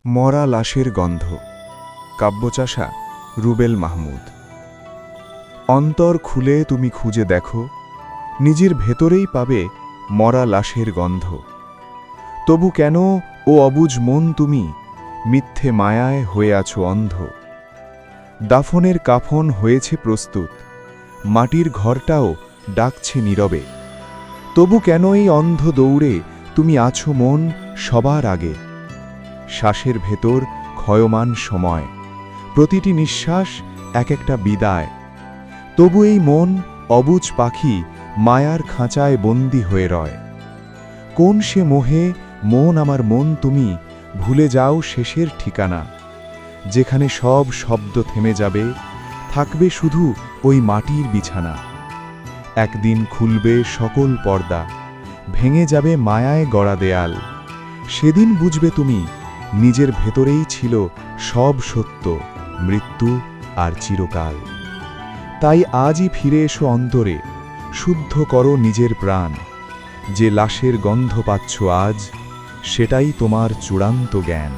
মরা লাশের গন্ধ। কাব্যচাষা রুবেল মাহমুদ। অন্তর খুলে তুমি খুঁজে দেখো, নিজের ভেতরেই পাবে মরা লাশের গন্ধ। তবু কেন ও অবুঝ মন তুমি মিথ্যে মায়ায় হয়ে আছো অন্ধ? দাফনের কাফন হয়েছে প্রস্তুত, মাটির ঘরটাও ডাকছে নীরবে। তবু কেন এই অন্ধ দৌড়ে তুমি আছো মন সবার আগে? শ্বাসের ভেতর ক্ষয়মান সময়, প্রতিটি নিঃশ্বাস এক একটা বিদায়। তবু এই মন অবুঝ পাখি মায়ার খাঁচায় বন্দী হয়ে রয়। কোন সে মোহে মন আমার মন তুমি ভুলে যাও শেষের ঠিকানা, যেখানে সব শব্দ থেমে যাবে, থাকবে শুধু ওই মাটির বিছানা। একদিন খুলবে সকল পর্দা, ভেঙে যাবে মায়ায় গড়া দেয়াল। সেদিন বুঝবে তুমি নিজের ভেতরেই ছিল সব সত্য, মৃত্যু আর চিরকাল। তাই আজই ফিরে এসো অন্তরে, শুদ্ধ করো নিজের প্রাণ। যে লাশের গন্ধ পাচ্ছ আজ, সেটাই তোমার চূড়ান্ত জ্ঞান।